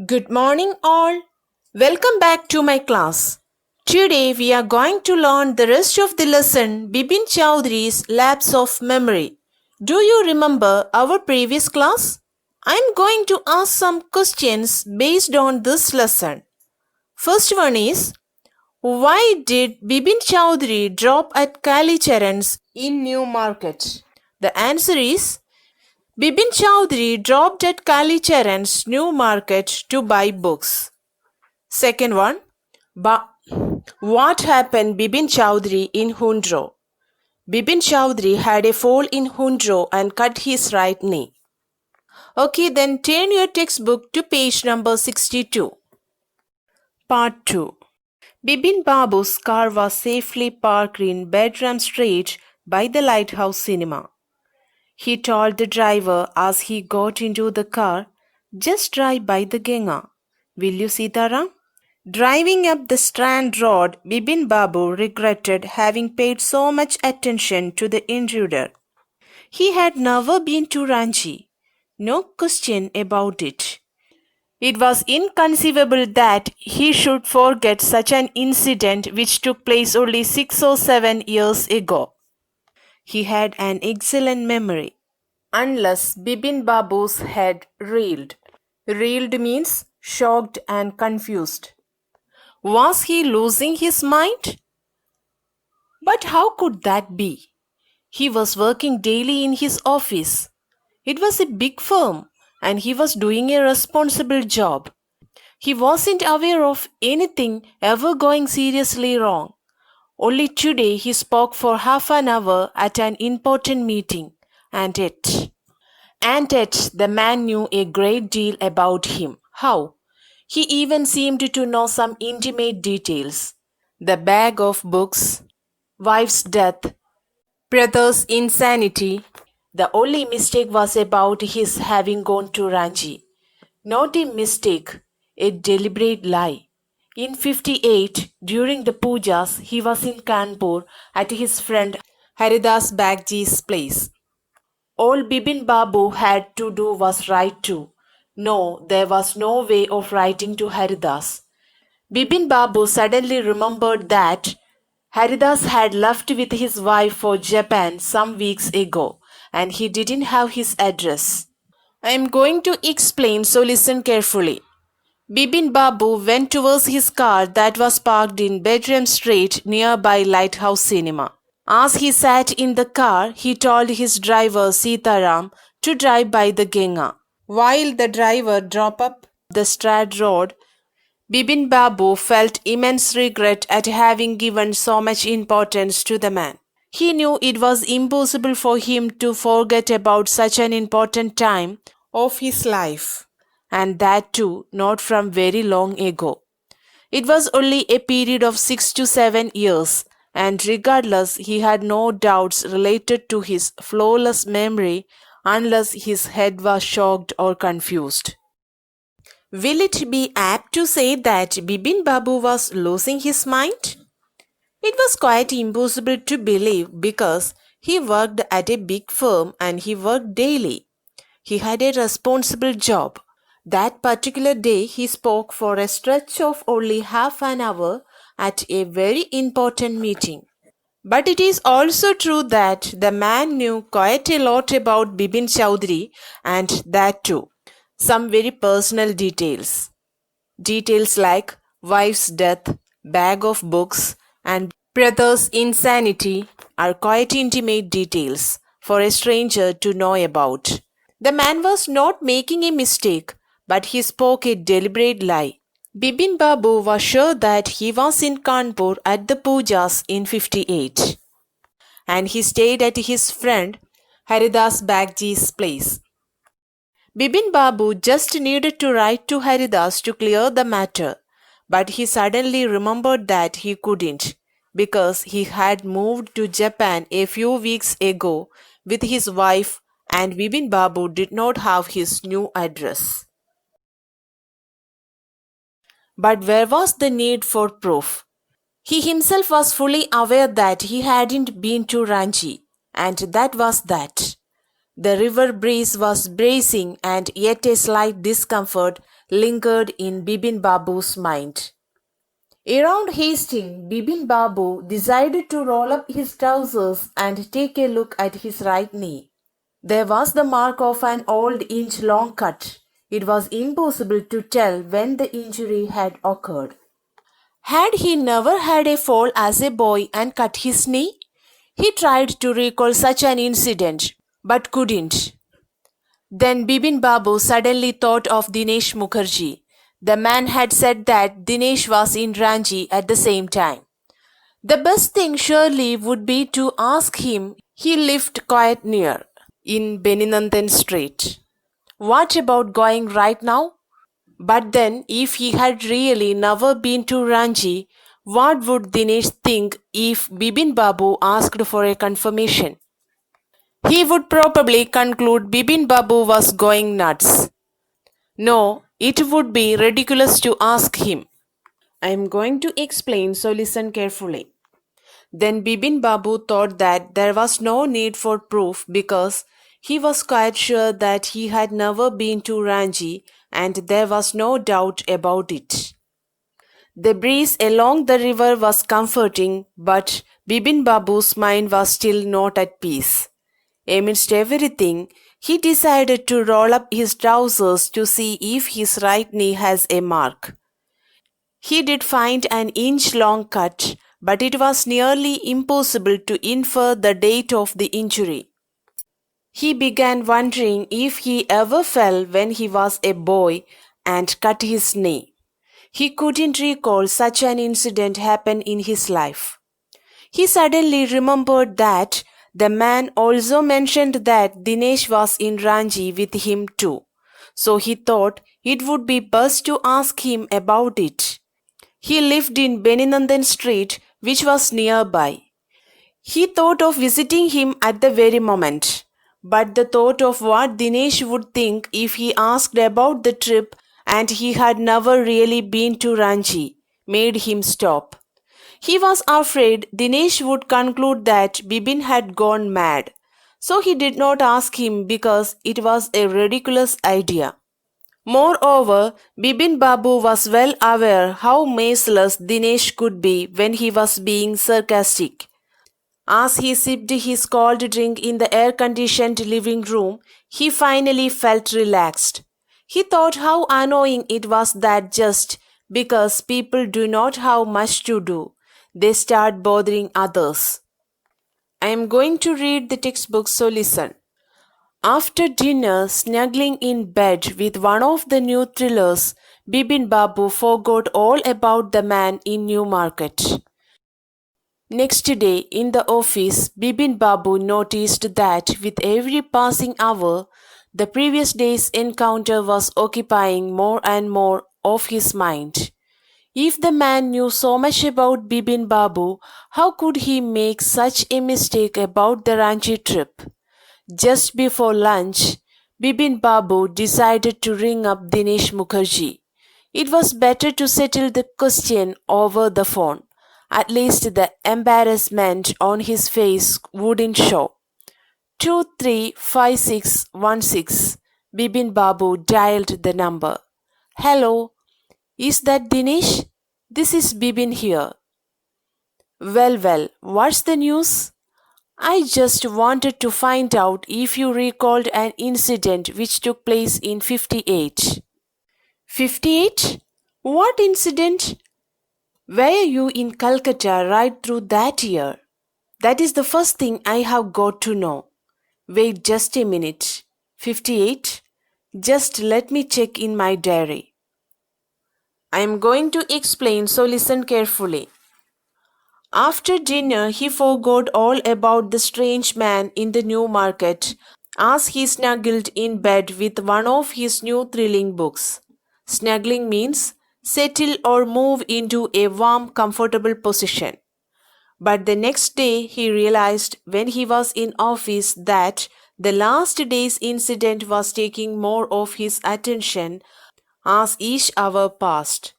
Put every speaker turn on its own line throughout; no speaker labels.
Good morning, all. Welcome back to my class. Today we are going to learn the rest of the lesson Bepin Choudhury's Lapse of Memory. Do you remember our previous class? I'm going to ask some questions based on this lesson. First one is, why did Bepin Choudhury drop at Kalicharan's in New Market? The answer is, Bepin Choudhury dropped at Kalicharan's New Market to buy books. Second one, what happened Bepin Choudhury in Hundro? Bepin Choudhury had a fall in Hundro and cut his right knee. Okay, then turn your textbook to page number 62. Part 2. Bepin Babu's car was safely parked in Bedram Street by the Lighthouse Cinema. He told the driver as he got into the car, "Just drive by the Ganga. Will you, Sitaram?" Driving up the Strand Road, Bepin Babu regretted having paid so much attention to the intruder. He had never been to Ranchi. No question about it. It was inconceivable that he should forget such an incident which took place only 6 or 7 years ago. He had an excellent memory, unless Bepin Babu's head reeled. Reeled means shocked and confused. Was he losing his mind? But how could that be? He was working daily in his office. It was a big firm and he was doing a responsible job. He wasn't aware of anything ever going seriously wrong. Only today he spoke for half an hour at an important meeting, and yet the man knew a great deal about him. How? He even seemed to know some intimate details. The bag of books, wife's death, brother's insanity. The only mistake was about his having gone to Ranchi. Not a mistake, a deliberate lie. In 58, during the pujas, he was in Kanpur at his friend Haridas Bagji's place. All Bepin Babu had to do was write to. No, there was no way of writing to Haridas. Bepin Babu suddenly remembered that Haridas had left with his wife for Japan some weeks ago and he didn't have his address. I am going to explain, so listen carefully. Bepin Babu went towards his car that was parked in Bedram Street nearby Lighthouse Cinema. As he sat in the car, he told his driver Sitaram to drive by the Ganga. While the driver drove up the Strand Road, Bepin Babu felt immense regret at having given so much importance to the man. He knew it was impossible for him to forget about such an important time of his life, and that too not from very long ago. It was only a period of 6 to 7 years, and regardless, he had no doubts related to his flawless memory unless his head was shocked or confused. Will it be apt to say that Bepin Babu was losing his mind? It was quite impossible to believe because he worked at a big firm and he worked daily. He had a responsible job. That particular day he spoke for a stretch of only half an hour at a very important meeting. But it is also true that the man knew quite a lot about Bepin Choudhury, and that too, some very personal details. Details like wife's death, bag of books, and brother's insanity are quite intimate details for a stranger to know about. The man was not making a mistake, but he spoke a deliberate lie. Bepin Babu was sure that he was in Kanpur at the pujas in 58, and he stayed at his friend Haridas Bagji's place. Bepin Babu just needed to write to Haridas to clear the matter, but he suddenly remembered that he couldn't because he had moved to Japan a few weeks ago with his wife and Bepin Babu did not have his new address. But where was the need for proof? He himself was fully aware that he hadn't been to Ranchi, and that was that. The river breeze was bracing and yet a slight discomfort lingered in Bipin Babu's mind. Around Hastings, Bipin Babu decided to roll up his trousers and take a look at his right knee. There was the mark of an old inch-long cut. It was impossible to tell when the injury had occurred. Had he never had a fall as a boy and cut his knee? He tried to recall such an incident, but couldn't. Then Bipin Babu suddenly thought of Dinesh Mukherjee. The man had said that Dinesh was in Ranchi at the same time. The best thing surely would be to ask him. He lived quite near, in Beninanthan Street. What about going right now? But then, if he had really never been to Ranchi, what would Dinesh think if Bipin Babu asked for a confirmation? He would probably conclude Bipin Babu was going nuts. No, it would be ridiculous to ask him. I am going to explain, so listen carefully. Then Bipin Babu thought that there was no need for proof because he was quite sure that he had never been to Ranchi and there was no doubt about it. The breeze along the river was comforting, but Bipin Babu's mind was still not at peace. Amidst everything, he decided to roll up his trousers to see if his right knee has a mark. He did find an inch-long cut, but it was nearly impossible to infer the date of the injury. He began wondering if he ever fell when he was a boy and cut his knee. He couldn't recall such an incident happen in his life. He suddenly remembered that the man also mentioned that Dinesh was in Ranchi with him too. So he thought it would be best to ask him about it. He lived in Beninanthan Street, which was nearby. He thought of visiting him at the very moment. But the thought of what Dinesh would think if he asked about the trip and he had never really been to Ranchi made him stop. He was afraid Dinesh would conclude that Bipin had gone mad. So he did not ask him because it was a ridiculous idea. Moreover, Bipin Babu was well aware how merciless Dinesh could be when he was being sarcastic. As he sipped his cold drink in the air-conditioned living room, he finally felt relaxed. He thought how annoying it was that just because people do not have much to do, they start bothering others. I am going to read the textbook, so listen. After dinner, snuggling in bed with one of the new thrillers, Bipin Babu forgot all about the man in Newmarket. Next day, in the office, Bipin Babu noticed that with every passing hour, the previous day's encounter was occupying more and more of his mind. If the man knew so much about Bipin Babu, how could he make such a mistake about the Ranchi trip? Just before lunch, Bipin Babu decided to ring up Dinesh Mukherjee. It was better to settle the question over the phone. At least the embarrassment on his face wouldn't show. 235616. Bipin Babu dialed the number. Hello, is that Dinesh? This is Bipin here. Well, what's the news? I just wanted to find out if you recalled an incident which took place in 58. 58? What incident? Were you in Calcutta right through that year? That is the first thing I have got to know. Wait just a minute. 58? Just let me check in my diary. I am going to explain, so listen carefully. After dinner, he forgot all about the strange man in the new market as he snuggled in bed with one of his new thrilling books. Snuggling means settle or move into a warm, comfortable position. But the next day he realized when he was in office that the last day's incident was taking more of his attention as each hour passed.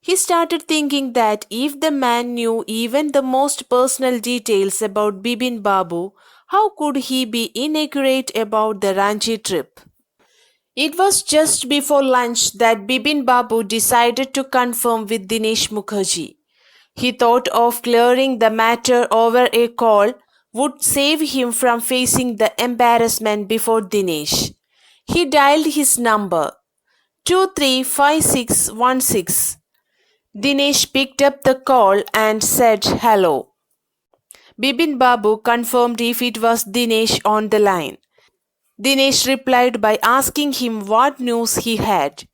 He started thinking that if the man knew even the most personal details about Bipin Babu, How could he be inaccurate about the Ranchi trip? It was just before lunch that Bipin Babu decided to confirm with Dinesh Mukherjee. He thought of clearing the matter over a call would save him from facing the embarrassment before Dinesh. He dialed his number 235616. Dinesh picked up the call and said hello. Bipin Babu confirmed if it was Dinesh on the line. Dinesh replied by asking him what news he had.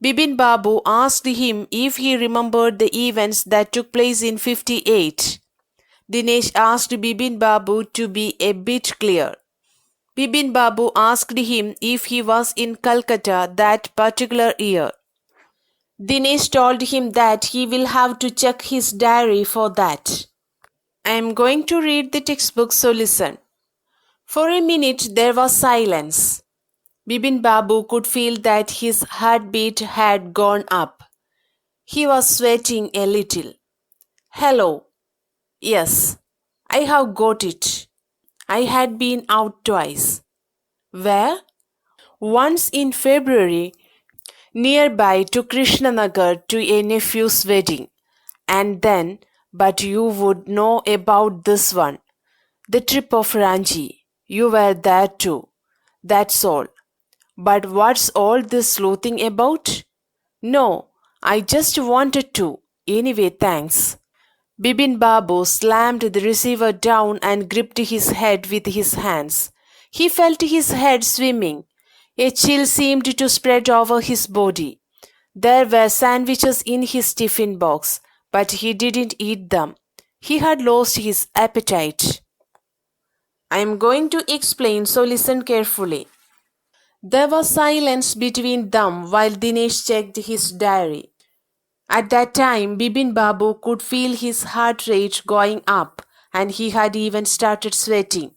Bipin Babu asked him if he remembered the events that took place in 58. Dinesh asked Bipin Babu to be a bit clear. Bipin Babu asked him if he was in Calcutta that particular year. Dinesh told him that he will have to check his diary for that. I am going to read the textbook, so listen. For a minute there was silence. Bipin Babu could feel that his heartbeat had gone up. He was sweating a little. Hello. Yes, I have got it. I had been out twice. Where? Once in February, nearby to Krishnanagar to a nephew's wedding. And then, but you would know about this one. The trip of Ranchi. You were there too. That's all. But what's all this sleuthing about? No, I just wanted to. Anyway, thanks. Bipin Babu slammed the receiver down and gripped his head with his hands. He felt his head swimming. A chill seemed to spread over his body. There were sandwiches in his tiffin box, but he didn't eat them. He had lost his appetite. I am going to explain, so listen carefully. There was silence between them while Dinesh checked his diary. At that time, Bipin Babu could feel his heart rate going up and he had even started sweating.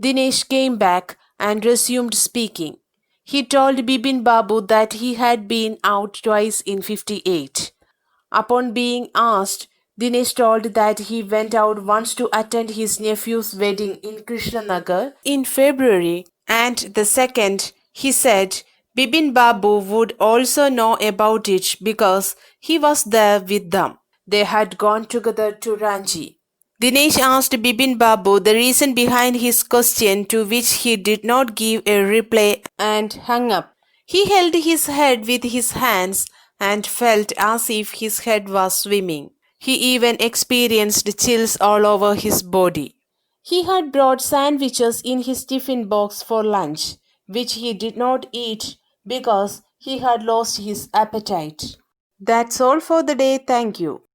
Dinesh came back and resumed speaking. He told Bipin Babu that he had been out twice in 58. Upon being asked, Dinesh told that he went out once to attend his nephew's wedding in Krishnanagar in February, and the second, he said, Bipin Babu would also know about it because he was there with them. They had gone together to Ranchi. Dinesh asked Bipin Babu the reason behind his question, to which he did not give a reply and hung up. He held his head with his hands and felt as if his head was swimming. He even experienced chills all over his body. He had brought sandwiches in his tiffin box for lunch, which he did not eat because he had lost his appetite. That's all for the day. Thank you.